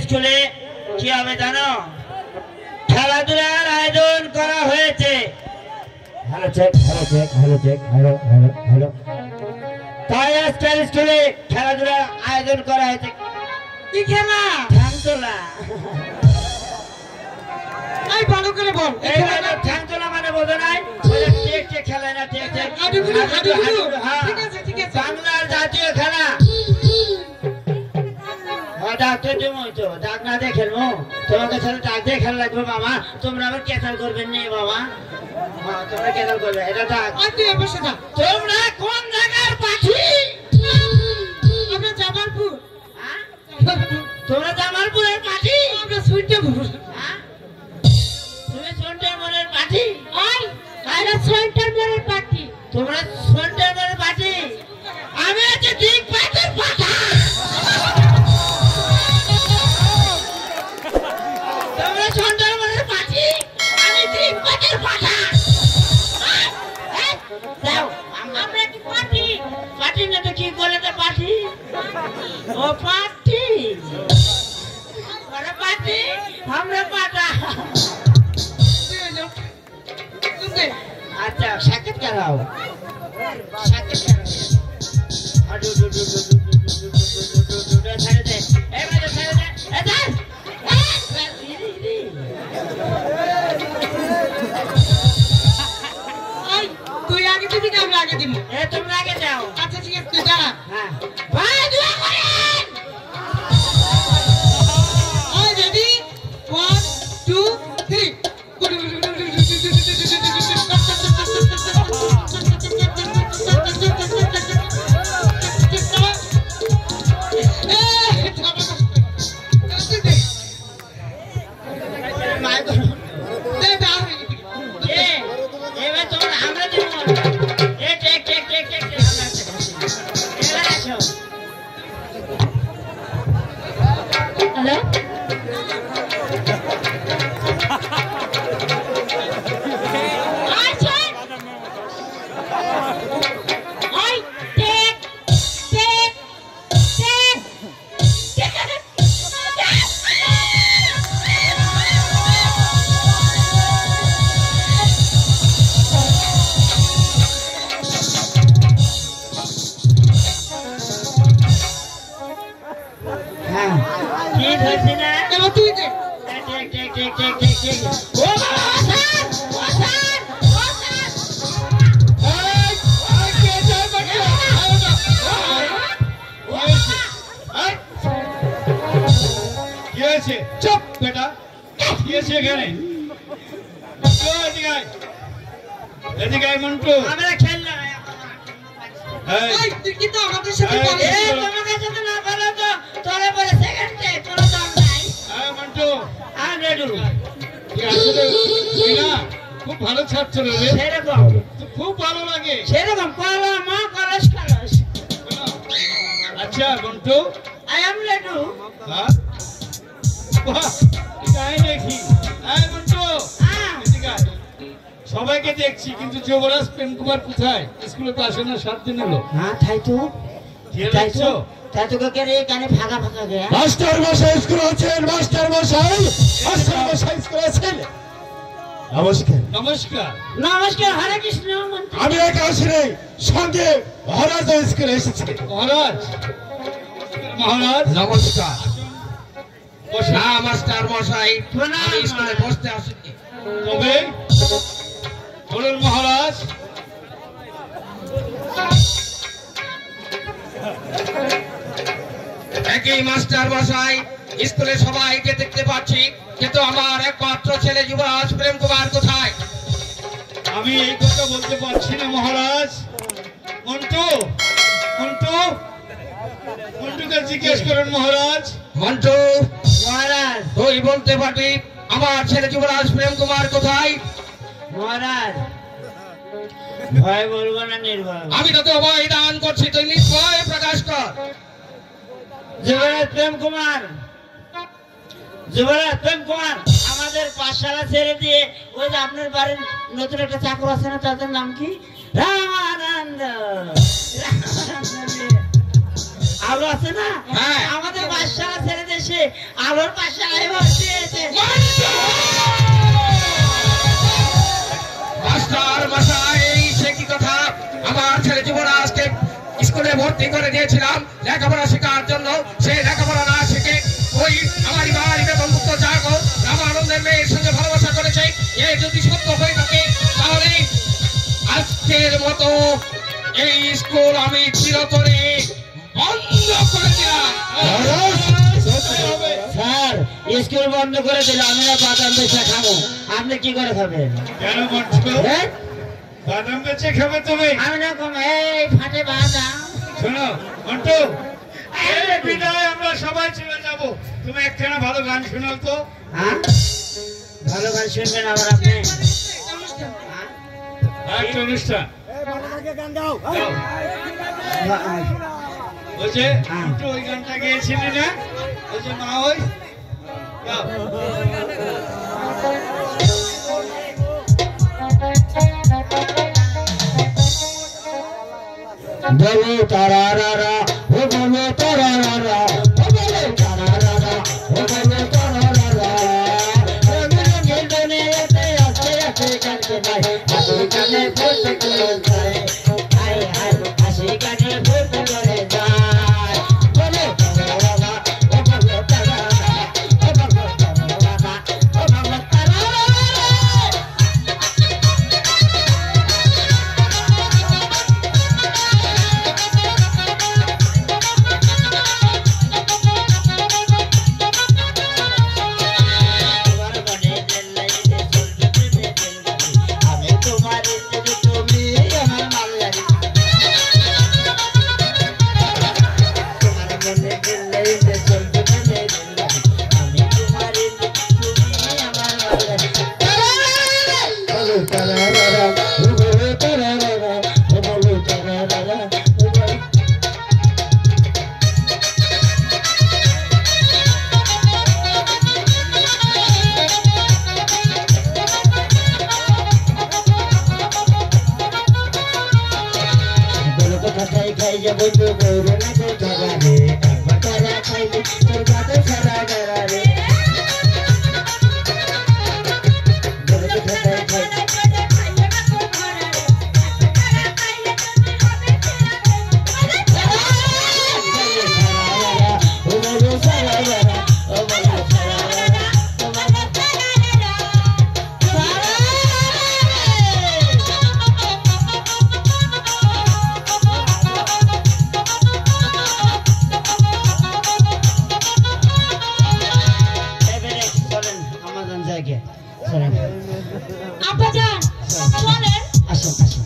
স্কুলে কি হবে জানো? খেলাধুলার আয়োজন করা হয়েছে। Hello check, hello check, hello check, hello hello hello. তাই আজকাল স্কুলে খেলাধুলার আয়োজন করা হয়েছে। কি খেলা? ঠ্যাংতলা। এই ভালো করে বল। এই ঠ্যাংতলা মানে বোঝো নাই? টেক টেক খেলা না, টেক টেক। ঠিক আছে ঠিক আছে। বাংলার জাতীয় খেলা। ডাক্তার জমই তো ডাক না দিয়ে খেলবো, তোমাকে সাথে ডাক দিয়ে খেলা লাগবে বাবা। তোমরা আবার ক্যাচাল করবেন নি বাবা, তোমরা ক্যাচাল করবে। এটা ডাক। তোমরা কোন জায়গার পাখি? আমরা জামালপুর। তোমরা জামালপুরের পাখি? আমরা সুইটাপুর। তুমি সোনটারপুরের পাখি? আমরা সুইটাপুরের পাখি। তোমরা সোনটারপুরের পাখি? আমি হচ্ছে ঠিক পাখির পাখা। তোমরা সোনটারপুরের পাখি, আমি ঠিক পাখির পাখা। দাও, আমরা কি পাখি? পাখি না তো কি বলে তো পাখি? ও পাখি, ওরা পাখি, আমরা পাখা। আচ্ছা সাক্ষাৎ করাও, সাক্ষাৎ করাও। ছেড়ে দে, এবারে ছেড়ে দে। তুই আগে দিবি না আমরা আগে দিব? তোমরা আগে যাও। আচ্ছা ঠিক আছে, তুই দাঁড়া। হ্যাঁ ভাই দোয়া করেন। ওই রেডি 1 2 3 চুপ বেটা, কি আছে এখানে? এদিকে আয় মন্টু। আমরা খেললাম। এই তুই কি তো আমাদের সাথে পারবি? তোমাদের সাথে না পারো তো তোরে পরে সেকেন্ডে কোনো দাম নাই। মন্টু আমি রেডি। তুই না খুব ভালো ছাত্র রে। সেরকম খুব ভালো লাগে সেরকম কলম মা কলস কলস। আচ্ছা মন্টু, আই এম রেডি। হ্যাঁ বাহ, তাই দেখি। এই মন্টু এদিকে আয়। সবাইকে দেখছি কিন্তু যুবরাজ প্রেম কুমার কোথায়? স্কুলে তো আসে না, 7 দিন হলো। হ্যাঁ তাই তো, তাই তো তাই তো কে রে কানে ফাঁকা ফাঁকা গে। মাস্টার মশাই স্কুল আছেন, মাস্টার মশাই, মাস্টার মশাই স্কুল আছেন। নমস্কার। নমস্কার। নমস্কার, হরে কৃষ্ণ। আমি একা আসি নাই, সঙ্গে মহারাজ স্কুলে এসেছে। মহারাজ, মহারাজ নমস্কার। না মাস্টার মশাই, আমি স্কুলে বসতে আসিনি। তবে বলুন মহারাজ। একই মাস্টার মশাই, স্কুলে সবাইকে দেখতে পাচ্ছি, কিন্তু আমার একমাত্র ছেলে যুবরাজ প্রেম কুমার কোথায়? আমি এই কথা বলতে পারছি না মহারাজ। মন্টু, মন্টু, মন্টুকে জিজ্ঞেস করুন মহারাজ। মন্টু মহারাজ, তুই বলতে পারবি আমার ছেলে যুবরাজ প্রেম কুমার কোথায়? মহারাজ ভয় বলবো না নির্ভয়? আমি তোকে অভয় দান করছি, তুই নির্ভয় প্রকাশ কর। যুবরাজ প্রেম কুমার, যুবরাজ প্রেম কুমার আমাদের পাঠশালা ছেড়ে দিয়ে ওই যে আপনার বাড়ির নতুন একটা চাকর আছে না, তাদের নাম কি? রামানন্দ। আলো আছে না হ্যাঁ। আমাদের বাদশাহ ছেড়ে দেশে আলোর পাশে আয় বসিয়েছে মাস্টার মশাই সে কি কথা আমার ছেলে যুবরাজকে স্কুলে ভর্তি করে দিয়েছিলাম লেখাপড়া শেখার জন্য সে লেখাপড়া না শিখে ওই আমার বাড়ি বেতনভুক্ত জাগো রামানন্দের মেয়ের সঙ্গে ভালোবাসা করেছে এ যদি সত্য হয়ে থাকে তাহলে আজকের মতো এই স্কুল আমি চিরতরে বন্ধ করে দিলাম স্যার স্কুল বন্ধ করে দিল আমি না বাদাম বেচা খাবো আপনি কি করে খাবেন কেন মন্টু হ্যাঁ? বাদাম বেচে খাবে তুমি আমি না কম এই ফাটে বাদাম শোনো মন্টু এই বিদায় আমরা সবাই চলে যাব তুমি একখানা ভালো গান শোনাও তো হ্যাঁ ভালো গান শুনবেন আবার আপনি একটা অনুষ্ঠান দাও। ওই যে মন্টু ওই গানটা গেয়েছিলি না ওই যে মা ওই দাও। বলো তারা রারা ও বলো তারা রারা ও বলো তারা রারা ও বলো তারা রারা রঙে রঙে এতে আসে আসে কাছে নাই আসে কানে ফুট করে যায় হাই হাই আসে কানে ফুট করে যায় বলো তারা রারা ও বলো তারা রারা ও বলো তারা রারা ও বলো তারা রারা আব্বাজান বলেন আসুন আসুন